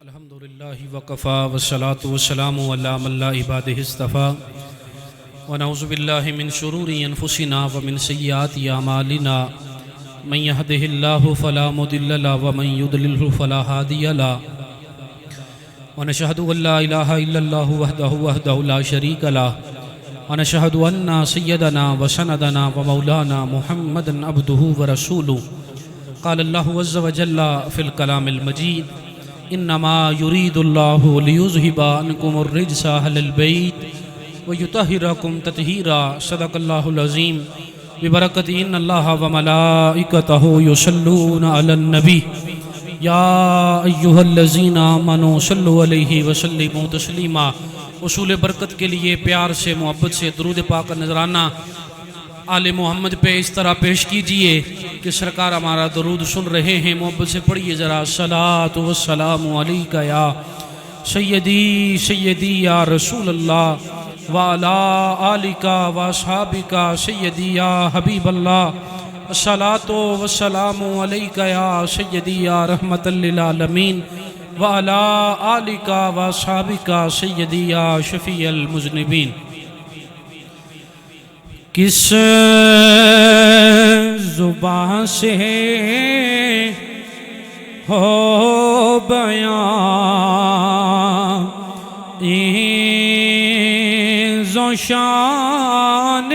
الحمدللہ وکفا والصلاة والسلام علی من لا عبادہ اصطفیٰ ونعوذ باللہ من شرور انفسنا ومن سیئات اعمالنا من یہدہ اللہ فلا مضل له ومن یضلل فلا ہادی له ونشہد ان لا الہ الا اللہ وحدہ لا شریک له ونشہد ان سیدنا وسندنا ومولانا محمدا عبدہ ورسولہ قال اللہ عز وجل فی الکلام المجید انما یرید اللہ لیذہب عنکم الرجس اہل البیت ویطہرکم تطہیرا صدق اللہ العظیم ببرکت ان اللہ وملائکتہ یصلون علی النبی یا ایہا الذین آمنوا صلوا علیہ وسلموا تسلیما۔ اصول برکت کے لیے پیار سے محبت سے درود پاک کا نذرانہ آل محمد پہ اس طرح پیش کیجئے کہ سرکار ہمارا درود سن رہے ہیں، محبت سے پڑھیے ذرا۔ الصلاۃ والسلام علیکہ یا سیدی سیدی یا رسول اللہ وعلی آلکہ واصحابکہ سیدی یا حبیب اللہ۔ الصلاۃ والسلام علیکہ یا سیدی یا رحمت للعالمین وعلی آلکہ واصحابکہ سیدی یا شفیع المذنبین۔ کس زبان سے ہو بیان عز و شان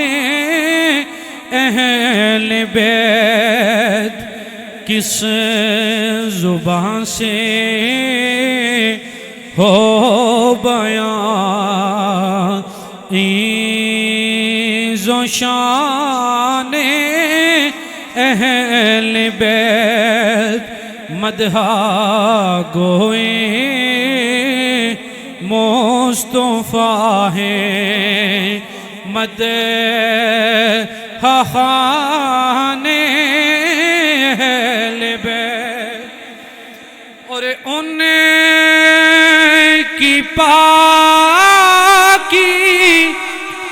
اہل بیت، کس زبان سے ہو بیان عز و شان اہل بیت، مدحہ گوئے مصطفیٰ ہے، مدحہ خوان اہل بیت، اور ان کی پاکی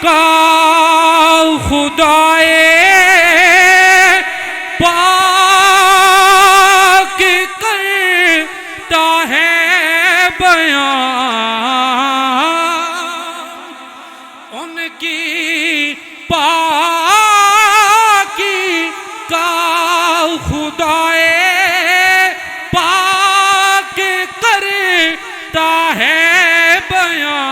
کا خدائے پاک کرتا ہے بیان، ان کی پاکی کا خدائے پاک کرتا ہے بیان۔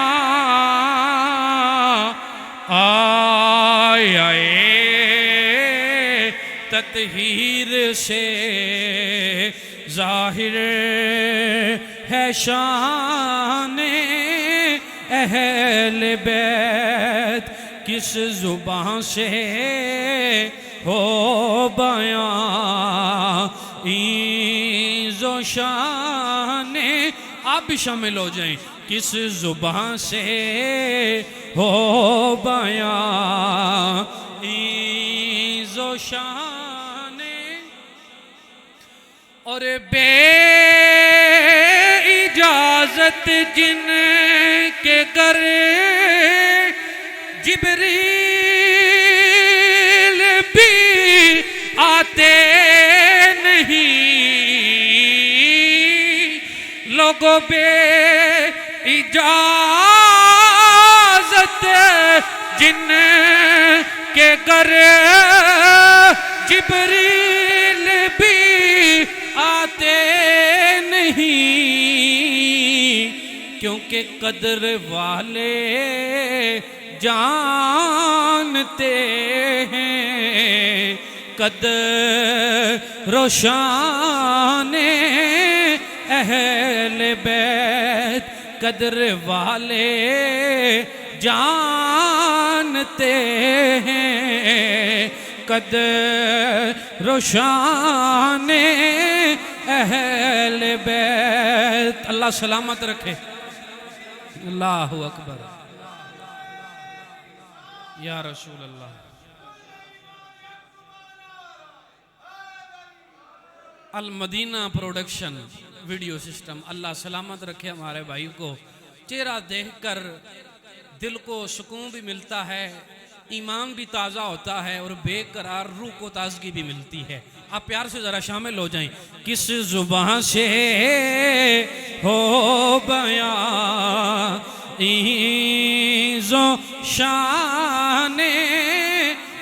آئے تطہیر سے ظاہر ہے شان اہل بیت، کس زبان سے ہو بیان عز و شان۔ آپ بھی شامل ہو جائیں۔ کس زبان سے ہو بیان عز و شان، اور بے اجازت جن کے گھر جبریل بھی آتے نہیں، لوگوں بے اجازت جن کے گھر جبریل بھی آتے نہیں، کیونکہ قدر والے جانتے ہیں قدر و شان اہل بیت، قدر والے جانتے ہیں قدر و شان اہل بیت۔ اللہ سلامت رکھے۔ اللہ اکبر یا رسول اللہ۔ المدینہ پروڈکشن ویڈیو سسٹم، اللہ سلامت رکھے ہمارے بھائی کو۔ چہرہ دیکھ کر دل کو سکون بھی ملتا ہے، ایمان بھی تازہ ہوتا ہے اور بے قرار روح کو تازگی بھی ملتی ہے. آپ پیار سے ذرا شامل ہو جائیں. کس زبان سے ہو بیان عز و شان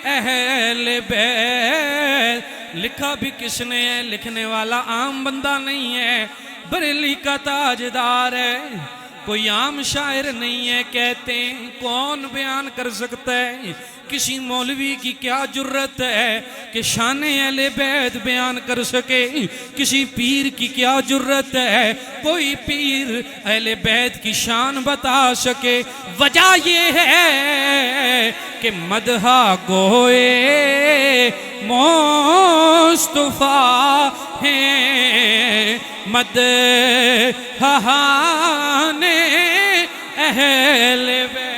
اہل بیت. لکھا بھی کس نے ہے؟ لکھنے والا عام بندہ نہیں ہے، بریلی کا تاجدار ہے، کوئی عام شاعر نہیں ہے. کہتے ہیں کون بیان کر سکتا ہے؟ کسی مولوی کی کیا جرت ہے کہ شان اہل بیت بیان کر سکے؟ کسی پیر کی کیا جرت ہے کوئی پیر اہل بیت کی شان بتا سکے؟ وجہ یہ ہے کہ مدح گوئے مصطفیٰ ہیں، مدحان اہل بیت.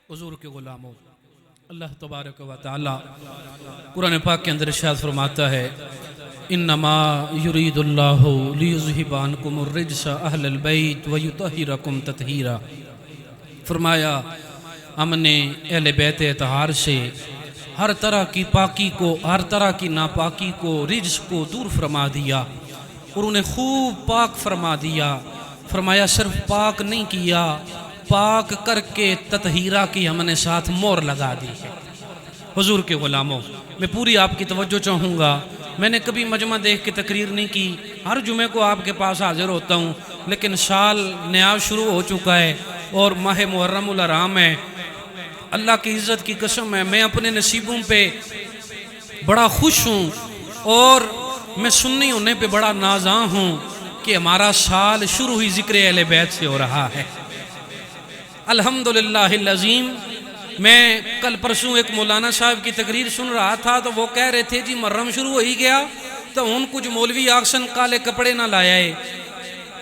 حضور کے غلاموں، اللہ تبارک و تعالی قرآن پاک کے اندر ارشاد فرماتا ہے انما یرید اللہ لیذہب عنکم الرجس اہل البیت ویطہرکم تطہیرا. فرمایا ہم نے اہل بیت اطہار سے ہر طرح کی پاکی کو، ہر طرح کی ناپاکی کو، رجس کو دور فرما دیا اور انہیں خوب پاک فرما دیا. فرمایا صرف پاک نہیں کیا، پاک کر کے تطہیرہ کی ہم نے ساتھ مور لگا دی ہے. حضور کے غلاموں، میں پوری آپ کی توجہ چاہوں گا. میں نے کبھی مجمع دیکھ کے تقریر نہیں کی، ہر جمعے کو آپ کے پاس حاضر ہوتا ہوں، لیکن سال نیا شروع ہو چکا ہے اور ماہ محرم الحرام ہے. اللہ کی عزت کی قسم ہے، میں اپنے نصیبوں پہ بڑا خوش ہوں اور میں سنی ہونے پہ بڑا نازاں ہوں کہ ہمارا سال شروع ہی ذکر اہل بیت سے ہو رہا ہے. الحمدللہ العظیم. میں کل پرسوں ایک مولانا صاحب کی تقریر سن رہا تھا تو وہ کہہ رہے تھے جی محرم شروع ہو ہی گیا تو ان کچھ مولوی آکسن کالے کپڑے نہ لایا ہے.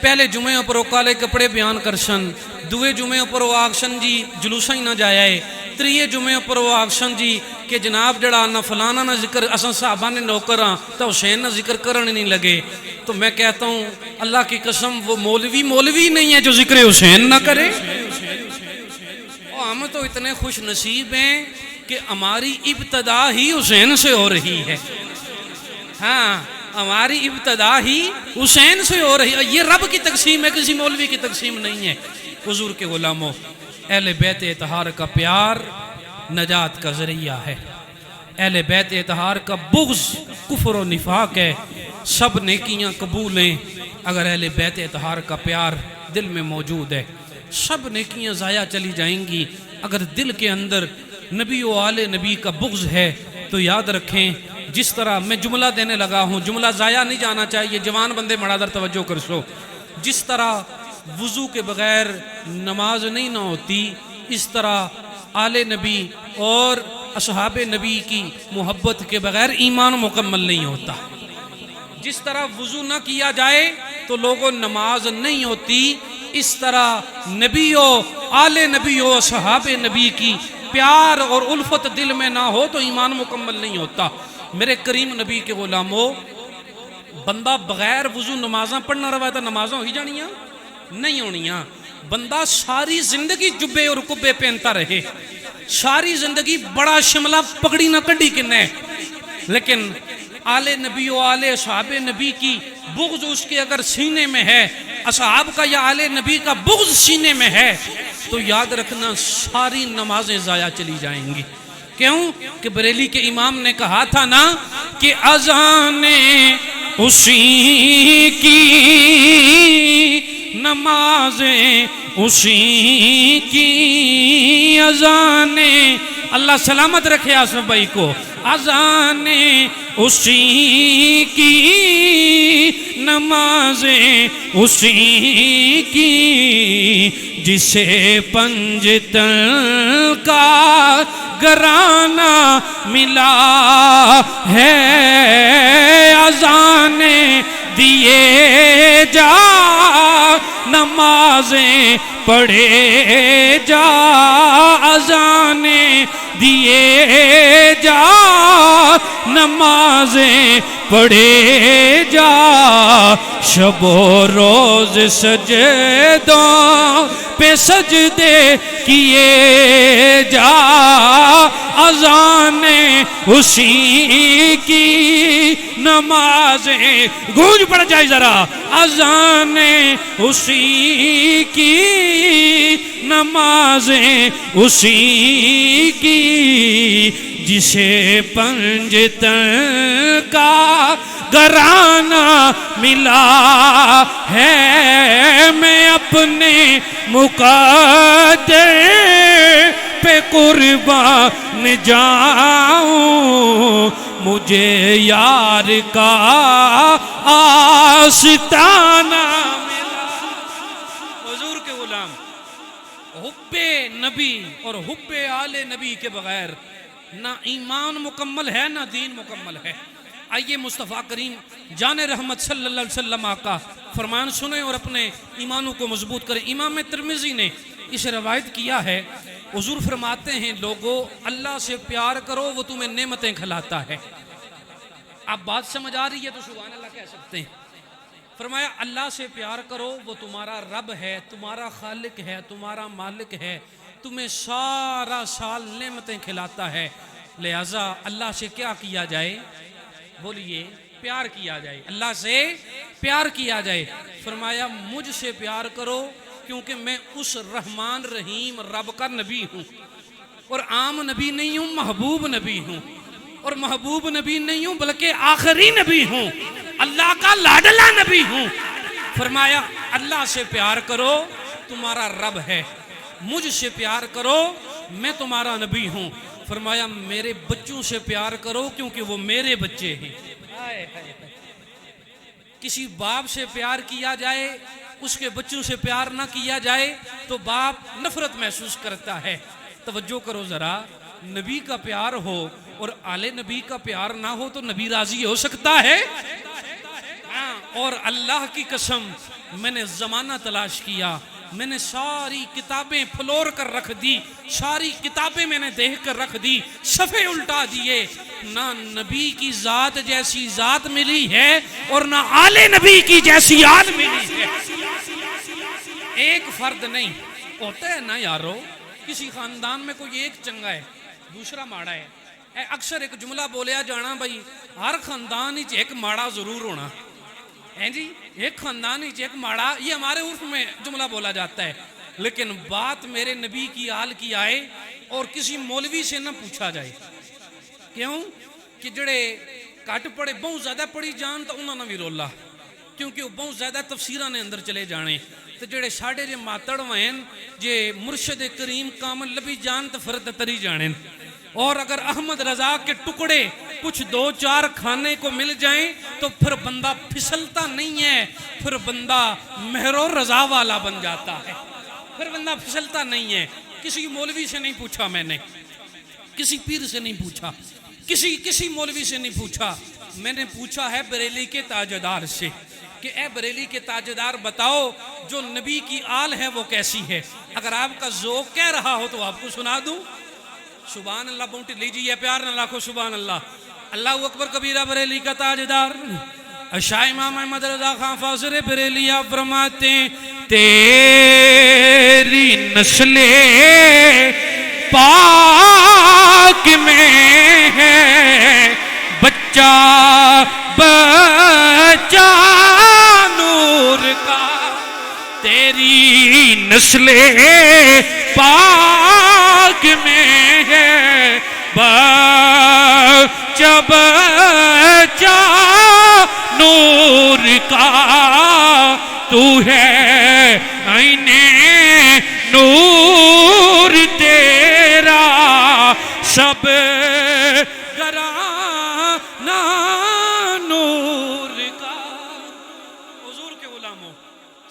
پہلے جمعے پر وہ کالے کپڑے بیان کرسن، دوے جمعے پر وہ آکسن جی جلوسہ ہی نہ جایا ہے، تریے جمعے پر وہ آکسن جی کہ جناب جڑا نہ فلانا نہ ذکر اساں صحابہ نے نوکراں تو حسین نہ ذکر کرنے نہیں لگے. تو میں کہتا ہوں اللہ کی قسم وہ مولوی نہیں ہے جو ذکر حسین نہ کرے. ہم تو اتنے خوش نصیب ہیں کہ ہماری ابتدا ہی حسین سے ہو رہی ہے. ہاں ہماری ابتدا ہی حسین سے ہو رہی ہے. یہ رب کی تقسیم ہے، کسی مولوی کی تقسیم نہیں ہے. حضور کے غلاموں، اہل بیت اطہار کا پیار نجات کا ذریعہ ہے. اہل بیت اطہار کا بغض کفر و نفاق ہے. سب نیکیاں قبول ہیں اگر اہل بیت اطہار کا پیار دل میں موجود ہے. سب نیکیاں ضائع چلی جائیں گی اگر دل کے اندر نبی و آل نبی کا بغض ہے. تو یاد رکھیں، جس طرح میں جملہ دینے لگا ہوں، جملہ ضائع نہیں جانا چاہیے، جوان بندے بڑا در توجہ کر سو. جس طرح وضو کے بغیر نماز نہیں نہ ہوتی، اس طرح آل نبی اور اصحاب نبی کی محبت کے بغیر ایمان مکمل نہیں ہوتا. جس طرح وضو نہ کیا جائے تو لوگوں نماز نہیں ہوتی، اس طرح نبی و آل نبی و صحاب نبی کی پیار اور الفت دل میں نہ ہو تو ایمان مکمل نہیں ہوتا. میرے کریم نبی کے غلاموں، بندہ بغیر وضو نمازاں پڑھنا رہا تھا، نمازاں ہی جانیاں نہیں ہونیاں. بندہ ساری زندگی جبے اور کبے پہنتا رہے، ساری زندگی بڑا شملہ پگڑی نہ کڈی کنے، لیکن آل نبی و آل اصحاب نبی کی بغض اس کے اگر سینے میں ہے، اصحاب کا یا آل نبی کا بغض سینے میں ہے، تو یاد رکھنا ساری نمازیں ضائع چلی جائیں گی. کیوں کہ بریلی کے امام نے کہا تھا نا کہ اذانیں اسی کی، نمازیں اسی کی، اذانیں، اللہ سلامت رکھے آصف بھائی کو، اذانیں اسی کی، نمازیں اسی کی، جسے پنجتن کا گرانہ ملا ہے، اذانیں دیے جا، نمازیں پڑھے جا، اذانیں دیے جا، نمازیں پڑے جا شب و روز سجدوں پہ سجدے کیے جا اذان اسی کی نمازیں گونج پڑ جائے ذرا اذان اسی کی نمازیں اسی کی جسے پنجتن کا گھرانہ ملا ہے میں اپنے مقدر پہ قربان جاؤں مجھے یار کا آستانہ ملا حضور کے غلام حب نبی اور حب آل نبی کے بغیر نہ ایمان مکمل ہے نہ دین مکمل ہے۔ آئیے مصطفیٰ کریم جان رحمت صلی اللہ علیہ وسلم آقا فرمان سنیں اور اپنے ایمانوں کو مضبوط کریں۔ امام ترمذی نے اسے روایت کیا ہے، حضور فرماتے ہیں لوگو اللہ سے پیار کرو وہ تمہیں نعمتیں کھلاتا ہے۔ آپ بات سمجھ آ رہی ہے تو سبحان اللہ کہہ سکتے ہیں۔ فرمایا اللہ سے پیار کرو وہ تمہارا رب ہے، تمہارا خالق ہے، تمہارا مالک ہے، تمہیں سارا سال نعمتیں کھلاتا ہے، لہٰذا اللہ سے کیا کیا جائے؟ بولیے پیار کیا جائے، اللہ سے پیار کیا جائے۔ فرمایا مجھ سے پیار کرو کیونکہ میں اس رحمان رحیم رب کا نبی ہوں، اور عام نبی نہیں ہوں، محبوب نبی ہوں، اور محبوب نبی نہیں ہوں بلکہ آخری نبی ہوں، اللہ کا لاڈلا نبی ہوں۔ فرمایا اللہ سے پیار کرو تمہارا رب ہے، مجھ سے پیار کرو میں تمہارا نبی ہوں۔ فرمایا میرے بچوں سے پیار کرو کیونکہ وہ میرے بچے ہیں۔ کسی باپ سے پیار کیا جائے اس کے بچوں سے پیار نہ کیا جائے تو باپ نفرت محسوس کرتا ہے۔ توجہ کرو ذرا، نبی کا پیار ہو اور آل نبی کا پیار نہ ہو تو نبی راضی ہو سکتا ہے؟ اور اللہ کی قسم میں نے زمانہ تلاش کیا، میں نے ساری کتابیں پھلور کر رکھ دی، ساری کتابیں میں نے دیکھ کر رکھ دی، صفحے الٹا دیے، نہ نبی کی ذات جیسی ذات ملی ہے اور نہ آل نبی کی جیسی آل ملی ہے۔ ایک فرد نہیں ہوتا ہے نا یارو، کسی خاندان میں کوئی ایک چنگا ہے دوسرا ماڑا ہے۔ اکثر ایک جملہ بولیا جانا بھائی ہر خاندان ہی ایک ماڑا ضرور ہونا ہے جی، ایک خاندان ہی ایک ماڑا، یہ ہمارے عرف میں جملہ بولا جاتا ہے، لیکن بات میرے نبی کی آل کی آئے اور کسی مولوی سے نہ پوچھا جائے۔ کیوں کہ جڑے کٹ پڑے بہت زیادہ پڑی جان تو انہوں نے بھی رولا، کیونکہ وہ بہت زیادہ تفسیرہ نے اندر چلے جانے، تو جڑے ساڑھے جے ماتڑ وہیں جے مرشد کریم کامل لبی جان تو فرد تری جانے، اور اگر احمد رضا کے ٹکڑے کچھ دو چار کھانے کو مل جائیں تو پھر بندہ پھسلتا نہیں ہے، پھر بندہ مہر و رضا والا بن جاتا ہے، پھر بندہ پھسلتا نہیں ہے۔ کسی مولوی سے نہیں پوچھا میں نے، کسی پیر سے نہیں پوچھا، کسی مولوی سے نہیں پوچھا، میں نے پوچھا ہے بریلی کے تاجدار سے کہ اے بریلی کے تاجدار بتاؤ جو نبی کی آل ہے وہ کیسی ہے؟ اگر آپ کا ذوق کہہ رہا ہو تو آپ کو سنا دوں۔ سبحان اللہ بونٹی لیجیے پیار نہ لاکھو سبحان اللہ۔ اللہ اکبر کبیرہ بریلی کا تاجدار شاہ امام احمد رضا خان فاضل بریلی آپ فرماتے ہیں تیری نسل پاک میں ہے بچہ بچہ نور کا، تیری نسل پاک میں ہے بچہ بچہ نور کا، تو ہے عین نور تیرا سب گرانا نور کا۔ حضور کے غلاموں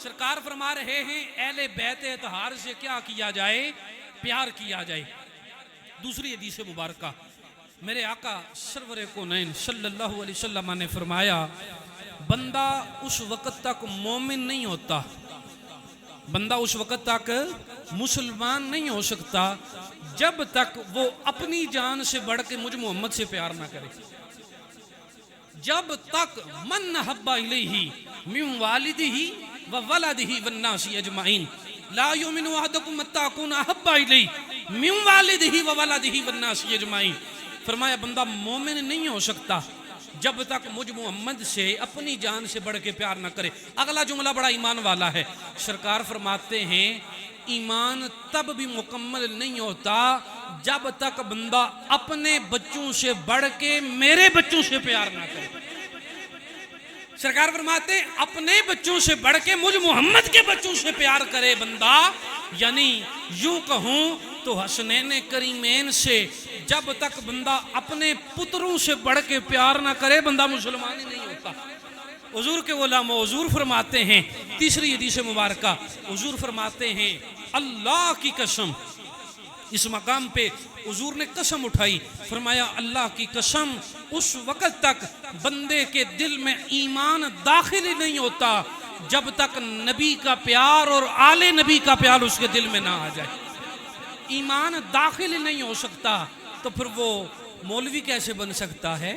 سرکار فرما رہے ہیں اہل بیت اطہار سے کیا کیا جائے؟ پیار کیا جائے۔ دوسری حدیث مبارکہ میرے آقا سرور کونین صلی اللہ علیہ وسلم نے فرمایا بندہ اس وقت تک مومن نہیں ہوتا، بندہ اس وقت تک مسلمان نہیں ہو سکتا جب تک وہ اپنی جان سے بڑھ کے مجھ محمد سے پیار نہ کرے، جب تک من حب الیہ من والدہ و ولدہ والناس اجمعین لا یؤمن احدکم حتی اکون احب الیہ من والدہ و ولدہ والناس اجمعین. فرمایا بندہ مومن نہیں ہو سکتا جب تک مجھ محمد سے اپنی جان سے بڑھ کے پیار نہ کرے. اگلا جملہ بڑا ایمان والا ہے. سرکار فرماتے ہیں ایمان تب بھی مکمل نہیں ہوتا جب تک بندہ اپنے بچوں سے بڑھ کے میرے بچوں سے پیار نہ کرے. سرکار فرماتے ہیں اپنے بچوں سے بڑھ کے مجھ محمد کے بچوں سے پیار کرے بندہ. یعنی یوں کہوں تو حسنین کریمین سے جب تک بندہ اپنے پتروں سے بڑھ کے پیار نہ کرے بندہ مسلمان ہی نہیں ہوتا. حضور کے علماء حضور فرماتے ہیں تیسری حدیث مبارکہ حضور فرماتے ہیں اللہ کی قسم. اس مقام پہ حضور نے قسم اٹھائی. فرمایا اللہ کی قسم اس وقت تک بندے کے دل میں ایمان داخل ہی نہیں ہوتا جب تک نبی کا پیار اور آل نبی کا پیار اس کے دل میں نہ آ جائے. ایمان داخل ہی نہیں ہو سکتا تو پھر وہ مولوی کیسے بن سکتا ہے,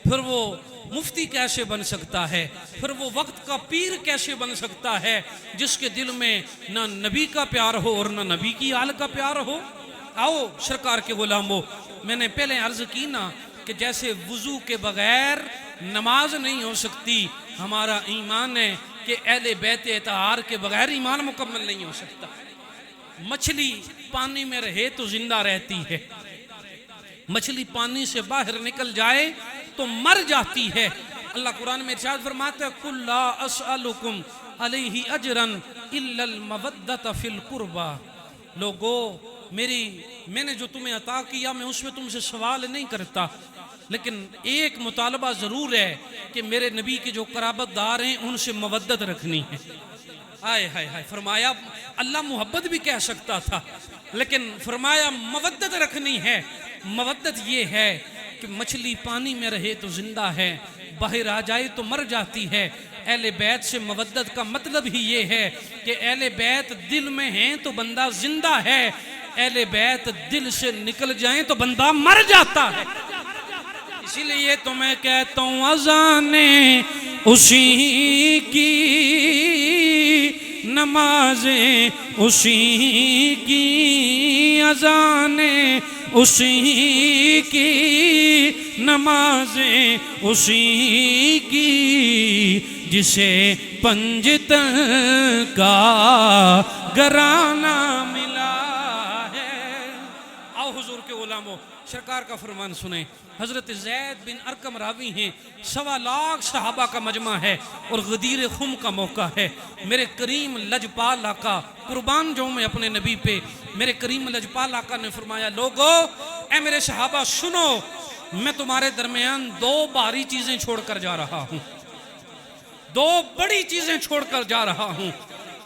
پھر وہ مفتی کیسے بن سکتا ہے, پھر وہ وقت کا پیر کیسے بن سکتا ہے جس کے دل میں نہ نبی کا پیار ہو اور نہ نبی کی آل کا پیار ہو. آؤ سرکار کے غلاموں, میں نے پہلے عرض کی نا کہ جیسے وضو کے بغیر نماز نہیں ہو سکتی, ہمارا ایمان ہے کہ اہل بیت اطہار کے بغیر ایمان مکمل نہیں ہو سکتا. مچھلی پانی میں رہے تو زندہ رہتی ہے, مچھلی پانی سے باہر نکل جائے تو مر جاتی ہے. اللہ قرآن میں ارشاد فرماتا ہے قُلْ لَا أَسْأَلُكُمْ عَلَيْهِ أَجْرًا إِلَّا الْمَوَدَّةَ فِي الْقُرْبَى. لوگو میں نے جو تمہیں عطا کیا میں اس میں تم سے سوال نہیں کرتا, لیکن ایک مطالبہ ضرور ہے کہ میرے نبی کے جو قرابت دار ہیں ان سے مودت رکھنی ہے. آئے ہائے ہائے, فرمایا اللہ محبت بھی کہہ سکتا تھا لیکن فرمایا مودت رکھنی ہے. مودت یہ ہے کہ مچھلی پانی میں رہے تو زندہ ہے, باہر آ جائے تو مر جاتی ہے. اہل بیت سے مودت کا مطلب ہی یہ ہے کہ اہل بیت دل میں ہیں تو بندہ زندہ ہے, اہل بیت دل سے نکل جائیں تو بندہ مر جاتا ہے. اسی لیے تو میں کہتا ہوں اذانیں اسی کی, نمازیں اسی کی, اذانیں اسی کی, نمازیں اسی کی, جسے پنجتن کا گرانہ ملا ہے. آؤ حضور کے علماء سرکار کا فرمان سنیں. حضرت زید بن ارقم راوی ہیں, 1.25 لاکھ صحابہ کا مجمع ہے اور غدیر خم کا موقع ہے. میرے کریم لجپال آقا قربان جاؤں میں اپنے نبی پہ, میرے کریم لجپال آقا نے فرمایا لوگو اے میرے صحابہ سنو, میں تمہارے درمیان 2 بھاری چیزیں چھوڑ کر جا رہا ہوں, 2 بڑی چیزیں چھوڑ کر جا رہا ہوں.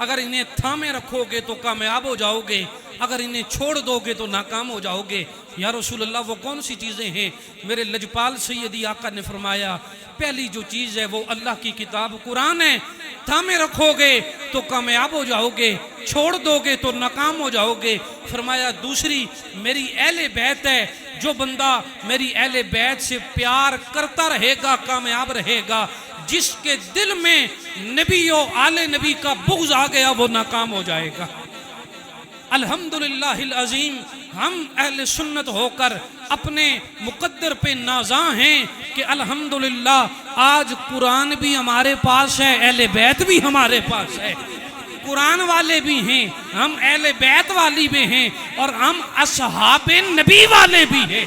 اگر انہیں تھامے رکھو گے تو کامیاب ہو جاؤ گے, اگر انہیں چھوڑ دو گے تو ناکام ہو جاؤ گے. یا رسول اللہ وہ کون سی چیزیں ہیں؟ میرے لجپال سیدی آقا نے فرمایا پہلی جو چیز ہے وہ اللہ کی کتاب قرآن ہے, تھامے رکھو گے تو کامیاب ہو جاؤ گے, چھوڑ دو گے تو ناکام ہو جاؤ گے. فرمایا دوسری میری اہل بیت ہے, جو بندہ میری اہل بیت سے پیار کرتا رہے گا کامیاب رہے گا, جس کے دل میں نبی و آل نبی کا بغض آ گیا وہ ناکام ہو جائے گا. الحمدللہ العظیم ہم اہل سنت ہو کر اپنے مقدر پہ نازاں ہیں کہ الحمدللہ آج قرآن بھی ہمارے پاس ہے, اہل بیت بھی ہمارے پاس ہے, قرآن والے بھی ہیں, ہم اہل بیت والی بھی ہیں, اور ہم اصحاب نبی والے بھی ہیں,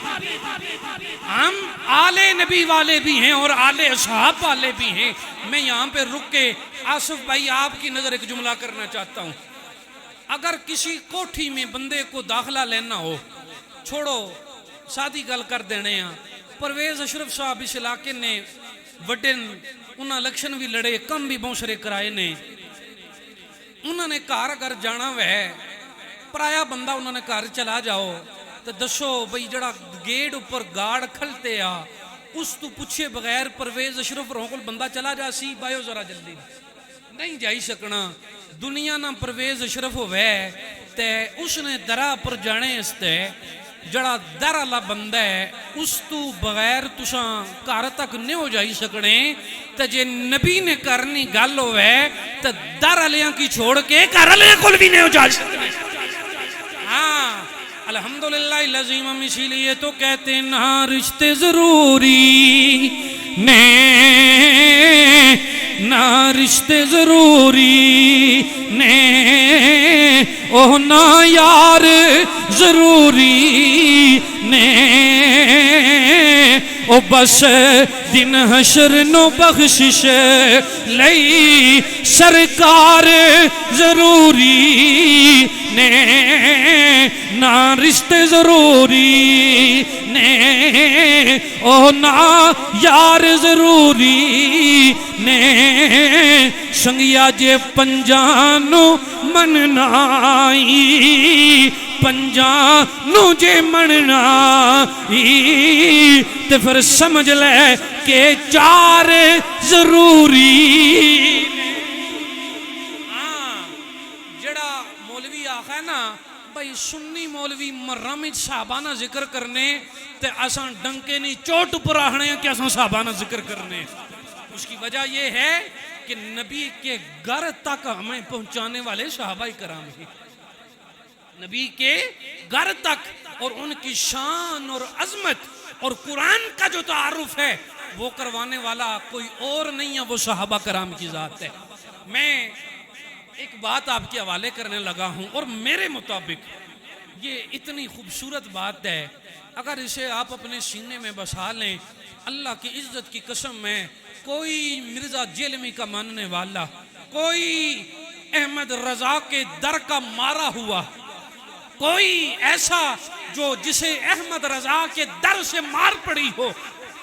ہم آل نبی والے بھی ہیں اور آل اصحاب والے بھی ہیں. میں یہاں پہ رک کے آصف بھائی آپ کی نظر ایک جملہ کرنا چاہتا ہوں. اگر کسی کوٹھی میں بندے کو داخلہ لینا ہو, چھوڑو سادی گل کر دینے ہیں, پرویز اشرف صاحب اس علاقے نے وڈے انہاں الیکشن بھی لڑے, کم بھی بونسرے کرائے نے, انہوں نے گھر گھر جانا ہے, پرایا بندہ انہوں نے گھر چلا جاؤ تو دسو بھئی جڑا گیٹ اوپر گارڈ کھلتے آ اس تو پوچھے بغیر پرویز اشرف روکل بندہ چلا جا سی بایو ذرا جلدی نہیں جائی سکنا. دنیا نہ پرویز اشرف ہوئے تے اس نے درہ پر جانے استے جڑا در اللہ بندہ ہے اس تو بغیر تساں گھر تک نہیں ہو جائی سکنے تے جے نبی نے کرنی گل ہوئے تے در علیاں کی چھوڑ کے گھر علیاں کل بھی نہیں ہو جا سکنے. ہاں الحمدللہ العظیم ہم اسی لیے تو کہتے ہیں نہ رشتے ضروری نہ رشتے ضروری اوہ نہ یار ضروری او بس دن حشر نو بخشش لئی سرکار ضروری نہ رشتے ضروری او نہ یار ضروری سنگیا جے پنجانو مننائی پنجانو جے مننائی تے پھر سمجھ لے کہ چار ضروری. جڑا مولوی آخا ہے نا بھائی سنی مولوی مرمی صحابانہ ذکر کرنے تے اساں ڈنکے نہیں چوٹ پر آہنے ہیں کہ اساں صحابانہ ذکر کرنے. اس کی وجہ یہ ہے کہ نبی کے گھر تک ہمیں پہنچانے والے صحابہ کرام ہیں. نبی کے گھر تک اور ان کی شان اور عظمت اور قرآن کا جو تعارف ہے وہ کروانے والا کوئی اور نہیں ہے، وہ صحابہ کرام کی ذات ہے. میں ایک بات آپ کے حوالے کرنے لگا ہوں اور میرے مطابق یہ اتنی خوبصورت بات ہے، اگر اسے آپ اپنے سینے میں بسا لیں اللہ کی عزت کی قسم میں کوئی مرزا جیلمی کا ماننے والا، کوئی احمد رضا کے در کا مارا ہوا، کوئی ایسا جو جسے احمد رضا کے در سے مار پڑی ہو،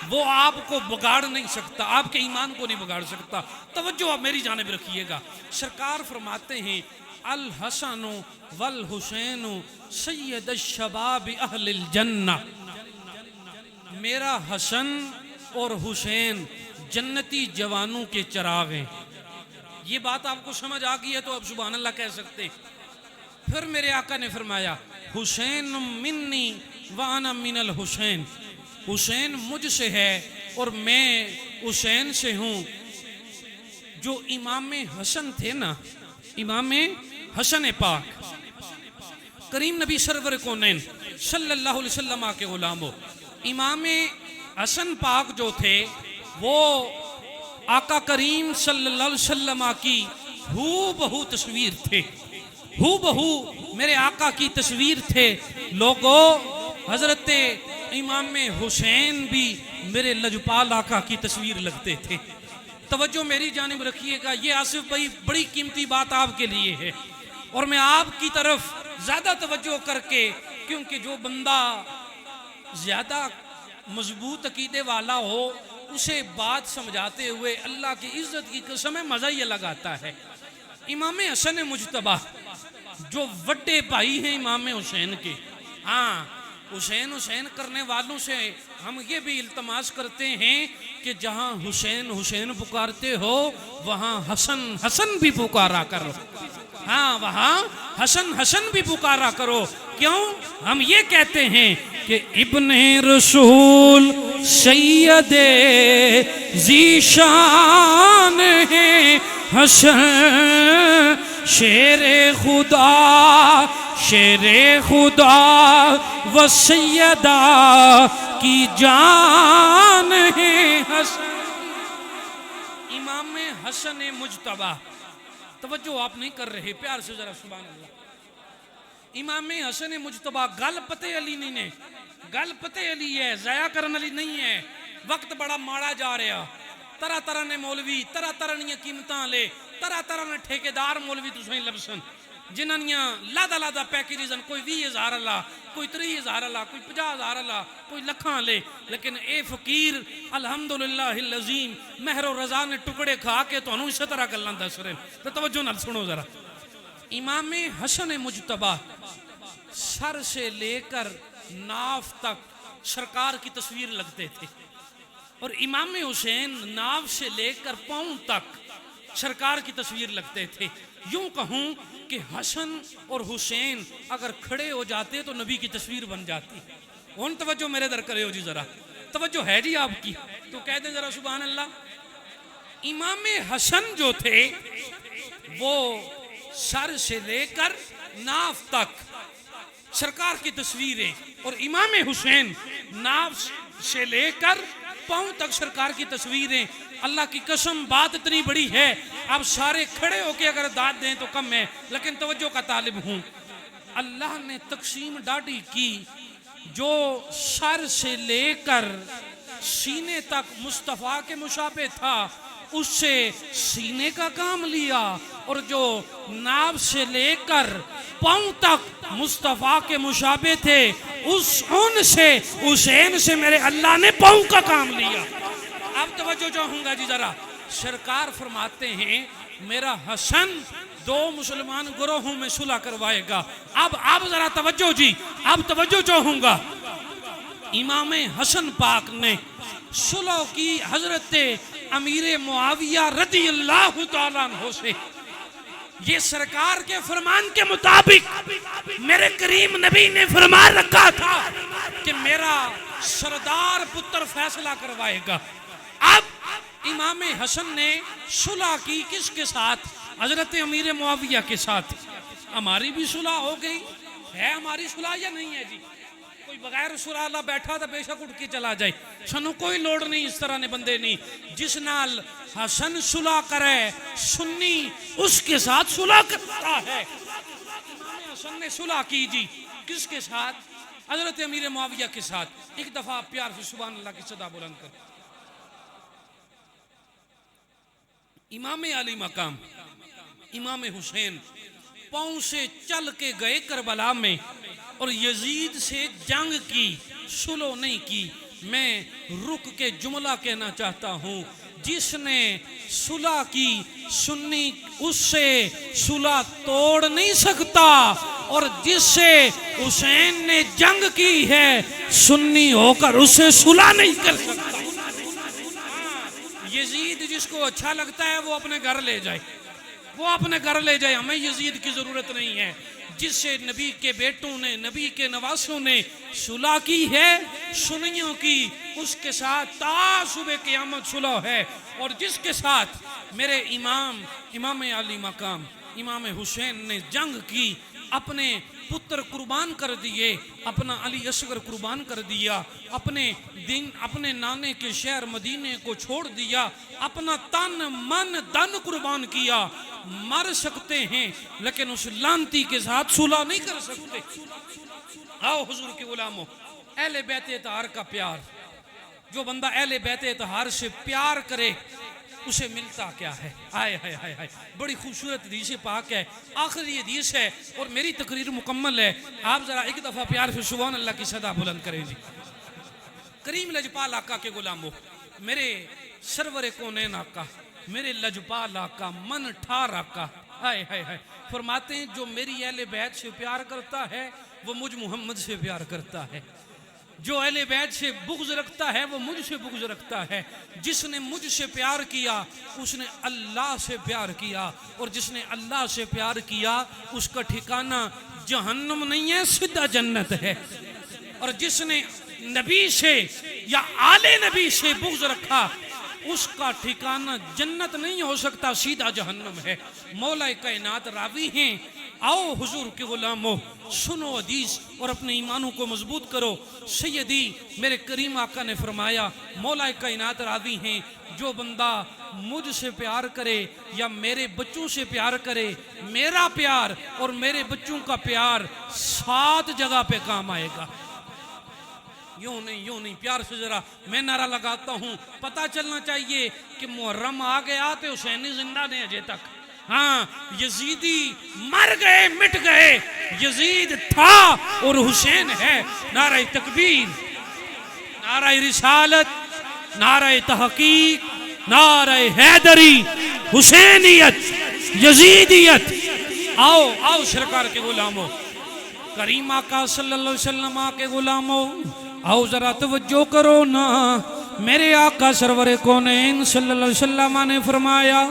وہ آپ کو بگاڑ نہیں سکتا، آپ کے ایمان کو نہیں بگاڑ سکتا. توجہ آپ میری جانب رکھیے گا. سرکار فرماتے ہیں الحسن والحسین سید الشباب اہل الجنہ. میرا حسن اور حسین جنتی جوانوں کے چراغ ہیں. یہ بات آپ کو سمجھ آ گئی ہے تو آپ سبحان اللہ کہہ سکتے. پھر میرے آقا نے فرمایا حسین منی وانا من الحسین. حسین مجھ سے ہے اور میں حسین سے ہوں. جو امام حسن تھے نا، امام حسن پاک کریم نبی سرور کونین صلی اللہ علیہ وسلم کے غلاموں، امام حسن پاک جو تھے وہ آقا کریم صلی اللہ علیہ وسلم کی ہو بہو تصویر تھے، ہو بہو میرے آقا کی تصویر تھے. لوگوں حضرت امام حسین بھی میرے لجپال آقا کی تصویر لگتے تھے. توجہ میری جانب رکھیے گا. یہ آصف بھائی بڑی قیمتی بات آپ کے لیے ہے اور میں آپ کی طرف زیادہ توجہ کر کے، کیونکہ جو بندہ زیادہ مضبوط عقیدے والا ہو اسے بات سمجھاتے ہوئے اللہ کی عزت کی قسم مزہ یہ لگاتا ہے. امام حسن مجتبی جو وڈے بھائی ہیں امام حسین کے، ہاں حسین حسین کرنے والوں سے ہم یہ بھی التماس کرتے ہیں کہ جہاں حسین حسین پکارتے ہو وہاں حسن حسن بھی پکارا کرو. ہاں وہاں حسن حسن بھی پکارا کرو. کیوں؟ ہم یہ کہتے ہیں کہ ابن رسول سید ذیشان ہے حسن، شیر خدا شیر خدا و سیدہ کی جان ہے حسن. امام حسن مجتبی، توجہ آپ نہیں کر رہے، پیار سے ذرا سبحان اللہ. امام حسن مجتبی گل پتے علی نہیں نے، گل پتے علی ہے، ضائع کرن علی نہیں ہے. وقت بڑا ماڑا جا رہا، طرح طرح نے مولوی، طرح طرح نے قیمتاں لے، طرح طرح نے ٹھیکیدار مولوی تسیں لبسن جنہاں نیاں لادا لادا پیکیجزن، کوئی 20,000 اللہ، کوئی 30,000 اللہ، کوئی 50,000 اللہ، کوئی لکھاں لے. لیکن اے فقیر الحمدللہ العظیم مہر و رضا نے ٹکڑے کھا کے تو انہوں اسی طرح گلان دس رہے ہیں. تو توجہ نال سنو ذرا. امام حسن مجتبی سر سے لے کر ناف تک سرکار کی تصویر لگتے تھے، اور امام حسین ناف سے لے کر پاؤں تک سرکار کی تصویر لگتے تھے. یوں کہوں کہ حسن اور حسین اگر کھڑے ہو جاتے تو نبی کی تصویر بن جاتی. ان توجہ میرے در کرے ہو جی، ذرا توجہ ہے جی آپ کی تو کہہ دیں ذرا سبحان اللہ. امام حسن جو تھے وہ سر سے لے کر ناف تک سرکار کی تصویریں، اور امام حسین ناف سے لے کر پاؤں تک سرکار کی تصویریں. اللہ کی قسم بات اتنی بڑی ہے، آپ سارے کھڑے ہو کے اگر داد دیں تو کم ہے، لیکن توجہ کا طالب ہوں. اللہ نے تقسیم ڈاڈی کی، جو سر سے لے کر سینے تک مصطفیٰ کے مشابہ تھا اس سے سینے کا کام لیا، اور جو ناف سے لے کر پاؤں تک مصطفیٰ کے مشابہ تھے اس ان سے حسین سے میرے اللہ نے پاؤں کا کام لیا. اب توجہ چاہوں گا جی ذرا. سرکار فرماتے ہیں میرا حسن 2 مسلمان گروہوں میں صلح کروائے گا. اب ذرا توجہ جی، اب توجہ چاہوں گا. امام حسن پاک نے صلح کی حضرت امیر معاویہ رضی اللہ تعالیٰ عنہ سے. یہ سرکار کے فرمان کے مطابق میرے کریم نبی نے فرما رکھا تھا کہ میرا سردار پتر فیصلہ کروائے گا. اب امام حسن نے صلح کی کس کے ساتھ؟ حضرت امیر معاویہ کے ساتھ. ہماری بھی صلح ہو گئی ہے، ہماری صلح یا نہیں ہے جی؟ کوئی بغیر صلح اللہ بیٹھا تھا بے شک اٹھ کے چلا جائے، سنو کوئی لوڑ نہیں اس طرح نے بندے نہیں. جس نال حسن صلح کرے سنی اس کے ساتھ صلح کرتا ہے. امام حسن نے صلح کی جی کس کے ساتھ؟ حضرت امیر معاویہ کے ساتھ. ایک دفعہ پیار سے سبحان اللہ کی صدا بلند کر. امام علی مقام امام حسین پاؤں سے چل کے گئے کربلا میں اور یزید سے جنگ کی، صلح نہیں کی. میں رک کے جملہ کہنا چاہتا ہوں، جس نے صلح کی سنی اس سے صلح توڑ نہیں سکتا، اور جس سے حسین نے جنگ کی ہے سنی ہو کر اسے صلح نہیں کر سکتا. یزید جس کو اچھا لگتا ہے وہ اپنے گھر لے جائے، وہ اپنے گھر لے جائے، ہمیں یزید کی ضرورت نہیں ہے. جس سے نبی کے بیٹوں نے، نبی کے نواسوں نے صلح کی ہے سنیوں کی، اس کے ساتھ تا صبح قیامت صلح ہے. اور جس کے ساتھ میرے امام علی مقام امام حسین نے جنگ کی، اپنے پتر قربان کر دیے، اپنا علی اصغر قربان کر دیا، اپنے نانے کے شہر مدینے کو چھوڑ دیا، اپنا تن من دن قربان کیا. مر سکتے ہیں لیکن اس لانتی کے ساتھ صلح نہیں کر سکتے. آؤ حضور کے غلاموں، اہل بیت اطہار کا پیار، جو بندہ اہل بیت اطہار سے پیار کرے اسے ملتا کیا ہے؟ ہائے ہائے ہائے ہائے، بڑی خوبصورت حدیث پاک ہے، آخری حدیث ہے اور میری تقریر مکمل ہے. آپ ذرا ایک دفعہ پیار سے سبحان اللہ کی صدا بلند کریں جی. کریم لجپال آقا کے غلاموں، میرے سرور کونین آقا، میرے لجپال آقا، من ٹھار آقا، ہائے ہائے ہائے، فرماتے ہیں جو میری اہل بیت سے پیار کرتا ہے وہ مجھ محمد سے پیار کرتا ہے. جو اہل بیت سے بغض رکھتا ہے وہ مجھ سے بغض رکھتا ہے. جس نے مجھ سے پیار کیا اس نے اللہ سے پیار کیا، اور جس نے اللہ سے پیار کیا اس کا ٹھکانہ جہنم نہیں ہے، سیدھا جنت ہے. اور جس نے نبی سے یا آل نبی سے بغض رکھا اس کا ٹھکانہ جنت نہیں ہو سکتا، سیدھا جہنم ہے. مولا کائنات راوی ہیں. آؤ حضور کے غلاموں، سنو حدیث اور اپنے ایمانوں کو مضبوط کرو. سیدی میرے کریم آقا نے فرمایا، مولا کائنات راوی ہیں، جو بندہ مجھ سے پیار کرے یا میرے بچوں سے پیار کرے، میرا پیار اور میرے بچوں کا پیار 7 جگہ پہ کام آئے گا. یوں نہیں، پیار سے ذرا میں نعرہ لگاتا ہوں. پتہ چلنا چاہیے کہ محرم آ گیا تو حسینی زندہ نے اجے تک. ہاں، یزیدی مر گئے مٹ گئے، یزید تھا اور حسین ہے. نعرہ تکبیر، نعرہ رسالت، نعرہ تحقیق، نعرہ حیدری، حسینیت، یزیدیت. آؤ سرکار کے غلاموں، کریم آقا صلی اللہ علیہ وسلم کے غلاموں، آؤ ذرا توجہ کرو نا. میرے آقا سرور کونین صلی اللہ علیہ وسلم نے فرمایا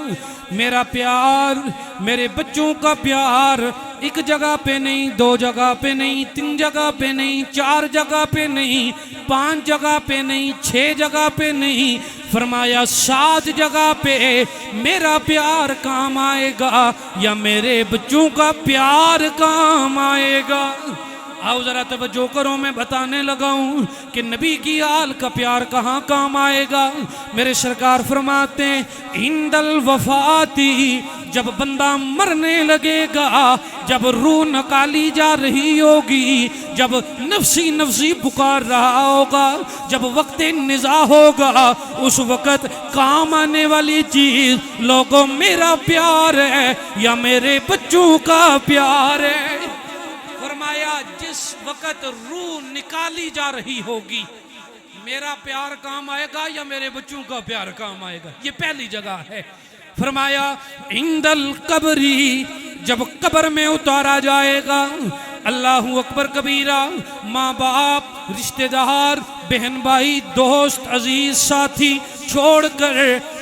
میرا پیار، میرے بچوں کا پیار ایک جگہ پہ نہیں، دو جگہ پہ نہیں، تین جگہ پہ نہیں، چار جگہ پہ نہیں، پانچ جگہ پہ نہیں، 6 جگہ پہ نہیں، فرمایا 7 جگہ پہ میرا پیار کام آئے گا یا میرے بچوں کا پیار کام آئے گا۔ آؤ ذرا توجہ کرو، میں بتانے لگا ہوں کہ نبی کی آل کا پیار کہاں کام آئے گا۔ میرے سرکار فرماتے ہیں عند الوفاتی، جب بندہ مرنے لگے گا، جب روح نکالی جا رہی ہوگی، جب نفسی نفسی پکار رہا ہوگا، جب وقت نزاع ہوگا، اس وقت کام آنے والی چیز لوگوں میرا پیار ہے یا میرے بچوں کا پیار ہے۔ فرمایا جس وقت روح نکالی جا رہی ہوگی میرا پیار کام آئے گا یا میرے بچوں کا پیار کام آئے گا، یہ پہلی جگہ ہے۔ فرمایا عند القبری، جب قبر میں اتارا جائے گا، اللہ اکبر کبیرہ، ماں باپ، رشتہ دار، بہن بھائی، دوست، عزیز، ساتھی چھوڑ کر،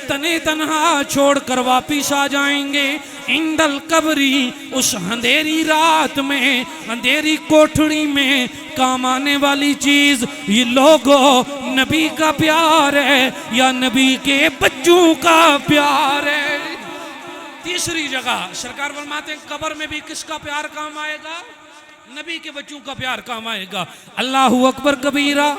تنے تنہا چھوڑ کر واپس آ جائیں گے۔ عند القبری، اس اندھیری رات میں، اندھیری کوٹھڑی میں کام آنے والی چیز یہ لوگوں نبی کا پیار ہے یا نبی کے بچوں کا پیار ہے۔ تیسری جگہ سرکار فرماتے ہیں قبر میں بھی کس کا پیار کام آئے گا؟ نبی کے بچوں کا پیار کام آئے گا۔ اللہ اکبر کبیرہ،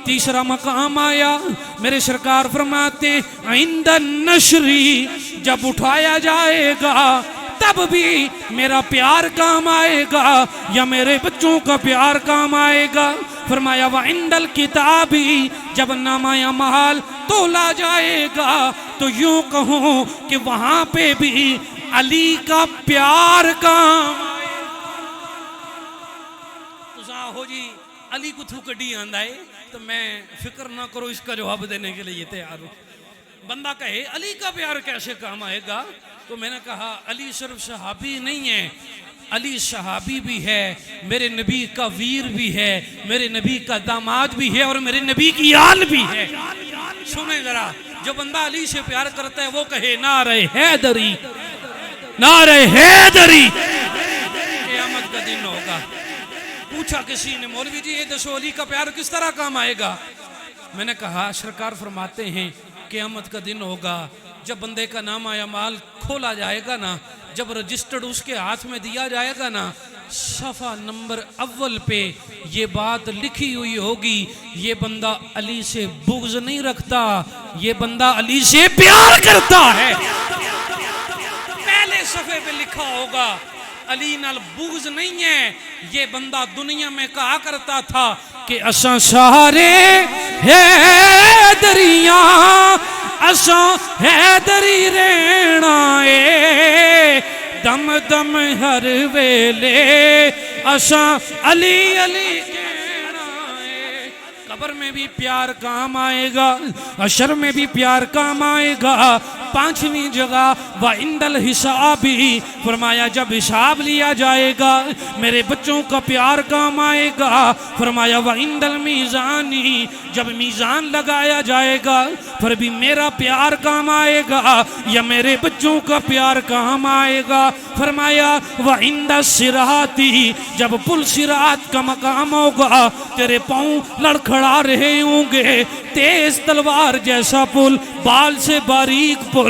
تیسرا مقام آیا۔ میرے سرکار فرماتے عند النشری، جب اٹھایا جائے گا تب بھی میرا پیار کام آئے گا یا میرے بچوں کا پیار کام آئے گا۔ فرمایا وعند الکتابی، جب نامہ اعمال تولا جائے گا تو یوں کہوں کہ وہاں پہ بھی علی کا پیار کام آئے گا۔ ہو جی علی کو تھو کڈی آندہ ہے تو میں فکر نہ کرو، اس کا جواب دینے کے لیے تیار ہوں۔ بندہ کہے علی کا پیار کیسے کام آئے گا، تو میں نے کہا علی صرف صحابی نہیں ہے، علی صحابی بھی ہے، میرے نبی کا ویر بھی ہے، میرے نبی کا داماد بھی ہے اور میرے نبی کی آل بھی ہے۔ سنیں ذرا، جو بندہ علی سے پیار کرتا ہے وہ کہے نعرہ حیدری، نعرہ حیدری، قیامت کا دن ہوگا۔ پوچھا کسی نے مولوی جی یہ دسو علی کا پیار کس طرح کام آئے گا؟ میں نے کہا سرکار فرماتے ہیں قیامت کا دن ہوگا، جب بندے کا نام اعمال کھولا جائے گا نا، جب رجسٹرڈ اس کے ہاتھ میں دیا جائے گا نا، صفحہ نمبر اول پہ یہ بات لکھی ہوئی ہوگی یہ بندہ علی سے بغض نہیں رکھتا، یہ بندہ علی سے پیار کرتا ہے۔ پہلے صفحے پہ لکھا ہوگا علی نال بغض نہیں ہے، یہ بندہ دنیا میں کہا کرتا تھا کہ اساں سارے حیدریاں، اساں حیدری رہنا اے، دم دم ہر ویلے اساں علی علی کہنا اے۔ قبر میں بھی پیار کام آئے گا، حشر میں بھی پیار کام آئے گا۔ پانچویں جگہ وعند الحسابی، فرمایا جب حساب لیا جائے گا میرے بچوں کا پیار کام آئے گا۔ فرمایا وعند المیزانی، جب میزان لگایا جائے گا پھر بھی میرا پیار کام آئے گا یا میرے بچوں کا پیار کام آئے گا۔ فرمایا وعند الصراطی، جب پل صراط کا مقام ہوگا تیرے پاؤں لڑکھڑا رہے ہوں گے، تیز تلوار جیسا پل، بال سے باریک پل،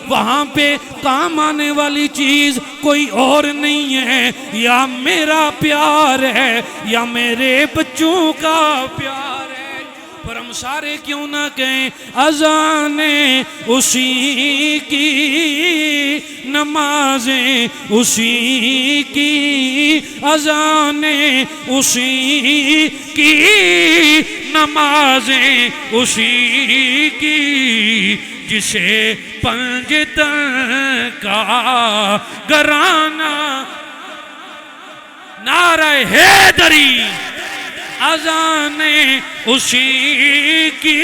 وہاں پہ کام آنے والی چیز کوئی اور نہیں ہے، یا میرا پیار ہے یا میرے بچوں کا پیار ہے۔ پر ہم سارے کیوں نہ کہیں اذانیں اسی کی، نمازیں اسی کی، اذانیں اسی کی، نمازیں اسی کی، جسے پنجتن کا گرانہ نعرہ حیدری، اذانیں اسی کی،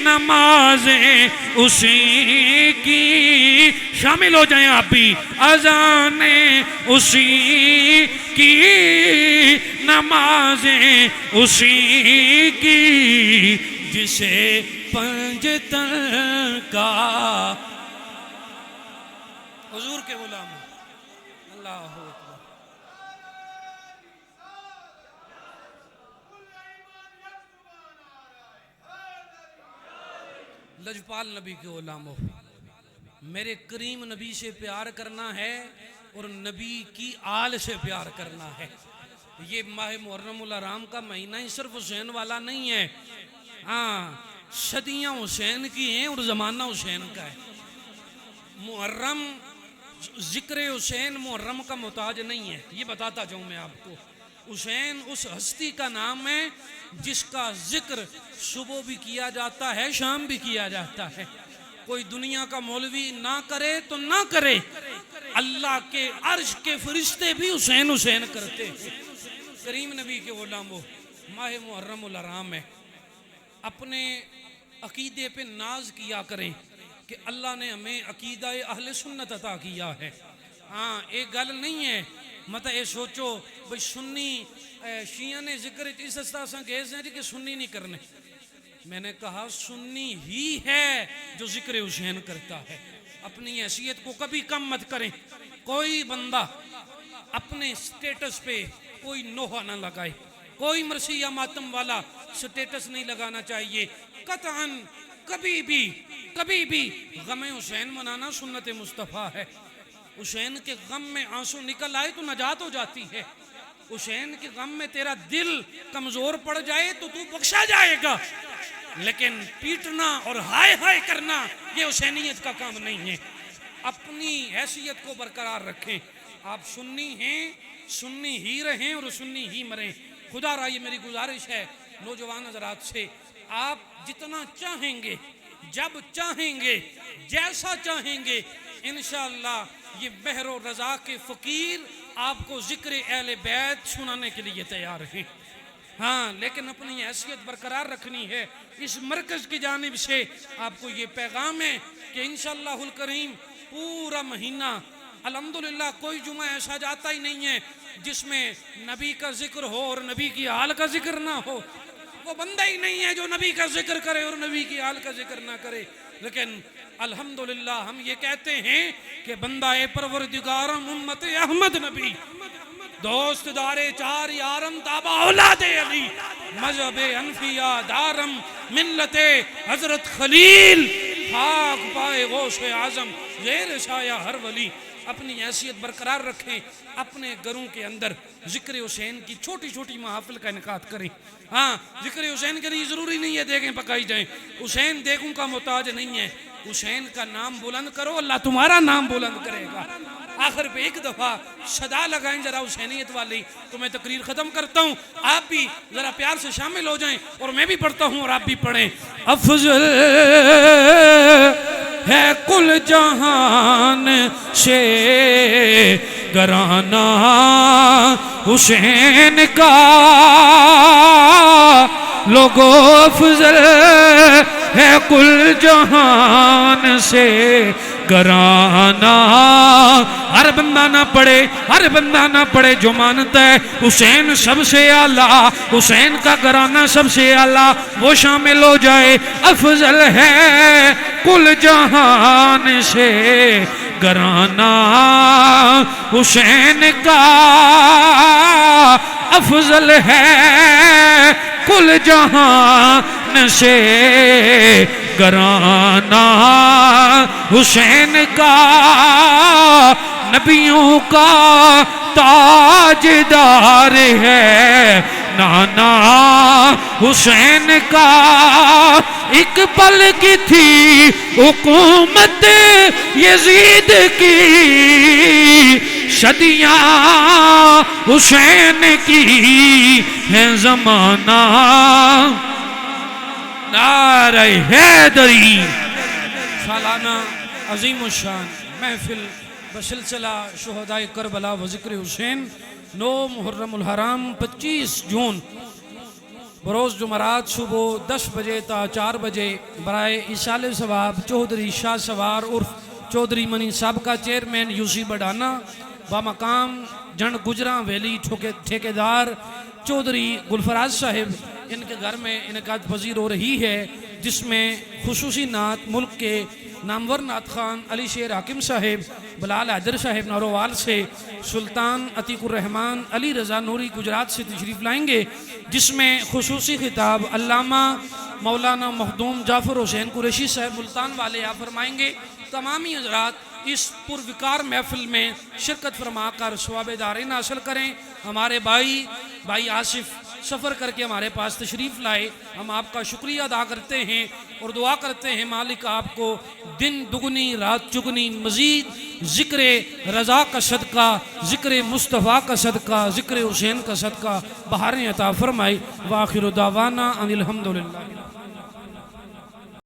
نمازیں اسی کی، شامل ہو جائیں آپ بھی، اذانیں اسی کی، نمازیں اسی کی، جسے پنجتن کا حضور کے غلام اللہ اکبر لجپال نبی کے غلام ہو میرے کریم نبی سے پیار کرنا ہے اور نبی کی آل سے پیار کرنا ہے یہ ماہ محرم الحرام کا مہینہ ہی صرف حسین والا نہیں ہے ہاں صدیاں حسین کی ہیں اور زمانہ حسین کا ہے محرم ذکر حسین محرم کا محتاج نہیں ہے یہ بتاتا جاؤں میں آپ کو حسین اس ہستی کا نام ہے جس کا ذکر صبح بھی کیا جاتا ہے شام بھی کیا جاتا ہے کوئی دنیا کا مولوی نہ کرے تو نہ کرے اللہ کے عرش کے فرشتے بھی حسین حسین کرتے ہیں کریم نبی کے غلاموں ماہ محرم الحرام ہے اپنے عقیدے پہ ناز کیا کریں کہ اللہ نے ہمیں عقیدہ اہل سنت عطا کیا ہے ہاں ایک گل نہیں ہے مطلب یہ سوچو بھئی سنی شیعہ نے ذکر اس استاساں گیز ہیں کہ سنی نہیں کرنے میں نے کہا سنی ہی ہے جو ذکر حسین کرتا ہے اپنی حیثیت کو کبھی کم مت کریں کوئی بندہ اپنے سٹیٹس پہ کوئی نوحہ نہ لگائے کوئی مرثیہ ماتم والا سٹیٹس نہیں لگانا چاہیے قطعاً کبھی بھی غم حسین منانا سنت مصطفیٰ ہے حسین کے غم میں آنسو نکل آئے تو نجات ہو جاتی ہے حسین کے غم میں تیرا دل کمزور پڑ جائے تو بخشا جائے گا لیکن پیٹنا اور ہائے ہائے کرنا یہ حسینیت کا کام نہیں ہے اپنی حیثیت کو برقرار رکھیں آپ سنی ہیں سنی ہی رہیں اور سنی ہی مریں خدا را یہ میری گزارش ہے نوجوان حضرات سے آپ جتنا چاہیں گے جب چاہیں گے جیسا چاہیں گے انشاءاللہ یہ بحر و رضا کے فقیر آپ کو ذکر اہل بیت سنانے کے لیے تیار ہیں ہاں لیکن اپنی حیثیت برقرار رکھنی ہے اس مرکز کی جانب سے آپ کو یہ پیغام ہے کہ انشاءاللہ الکریم پورا مہینہ الحمدللہ کوئی جمعہ ایسا جاتا ہی نہیں ہے جس میں نبی کا ذکر ہو اور نبی کی آل کا ذکر نہ ہو وہ بندہ ہی نہیں ہے جو نبی کا ذکر کرے اور نبی کی آل کا ذکر نہ کرے لیکن الحمدللہ ہم یہ کہتے ہیں کہ بندہ پروردگارم امت احمد نبی دوست دار چار یارم تابع اولاد علی مذہب انفیاء دارم ملت حضرت خلیل خاک پائے غوث اعظم زیر سایہ ہر ولی اپنی حیثیت برقرار رکھیں اپنے گھروں کے اندر ذکر حسین کی چھوٹی چھوٹی محافل کا انعقاد کریں ہاں ذکر حسین کے لیے ضروری نہیں ہے دیگیں پکائی جائیں حسین دیگوں کا محتاج نہیں ہے حسین کا نام بلند کرو اللہ تمہارا نام بلند کرے گا آخر پہ ایک دفعہ صدا لگائیں ذرا حسینیت والی تو میں تقریر ختم کرتا ہوں آپ بھی ذرا پیار سے شامل ہو جائیں اور میں بھی پڑھتا ہوں اور آپ بھی پڑھیں افضل ہے کل جہان سے گرانہ حسین کا لوگو افضل ہے کل جہان سے گرانہ ہر بندہ نہ پڑھے جو مانتا ہے حسین سب سے اعلیٰ حسین کا گھرانہ سب سے اعلیٰ وہ شامل ہو جائے افضل ہے کل جہان سے گھرانہ حسین کا افضل ہے کل جہان سے گھرانہ حسین کا نبیوں کا تاجدار ہے نانا حسین کا ایک پل کی تھی حکومت یزید کی صدیاں حسین کی ہے زمانہ نعرہ حیدری سالانہ عظیم الشان محفل بسلسلہ شہداء کربلا و ذکر حسین 9 محرم الحرام 25 جون بروز جمعرات صبح 10 بجے تا 4 بجے برائے ایصال ثواب چودھری شاہ سوار عرف چودھری منی صاحب کا چیئرمین یوسی بڑھانا بامقام جن گجراں ویلی ٹھیکیدار چودھری گلفراز صاحب ان کے گھر میں انعقاد پذیر ہو رہی ہے، جس میں خصوصی نعت ملک کے نامور نعت خان علی شیر حاکم صاحب، بلال حیدر صاحب نوروال سے، سلطان عتیق الرحمن علی رضا نوری گجرات سے تشریف لائیں گے، جس میں خصوصی خطاب علامہ مولانا مخدوم جعفر حسین قریشی صاحب ملتان والے آپ فرمائیں گے۔ تمامی حضرات اس پروکار محفل میں شرکت فرما کر ثواب دارین حاصل کریں۔ ہمارے بھائی آصف سفر کر کے ہمارے پاس تشریف لائے، ہم آپ کا شکریہ ادا کرتے ہیں اور دعا کرتے ہیں مالک آپ کو دن دگنی رات چگنی مزید ذکر رضا کا صدقہ، ذکر مصطفیٰ کا صدقہ، ذکر حسین کا صدقہ بہاریں عطا فرمائے۔ وآخر دعوانا ان الحمدللہ۔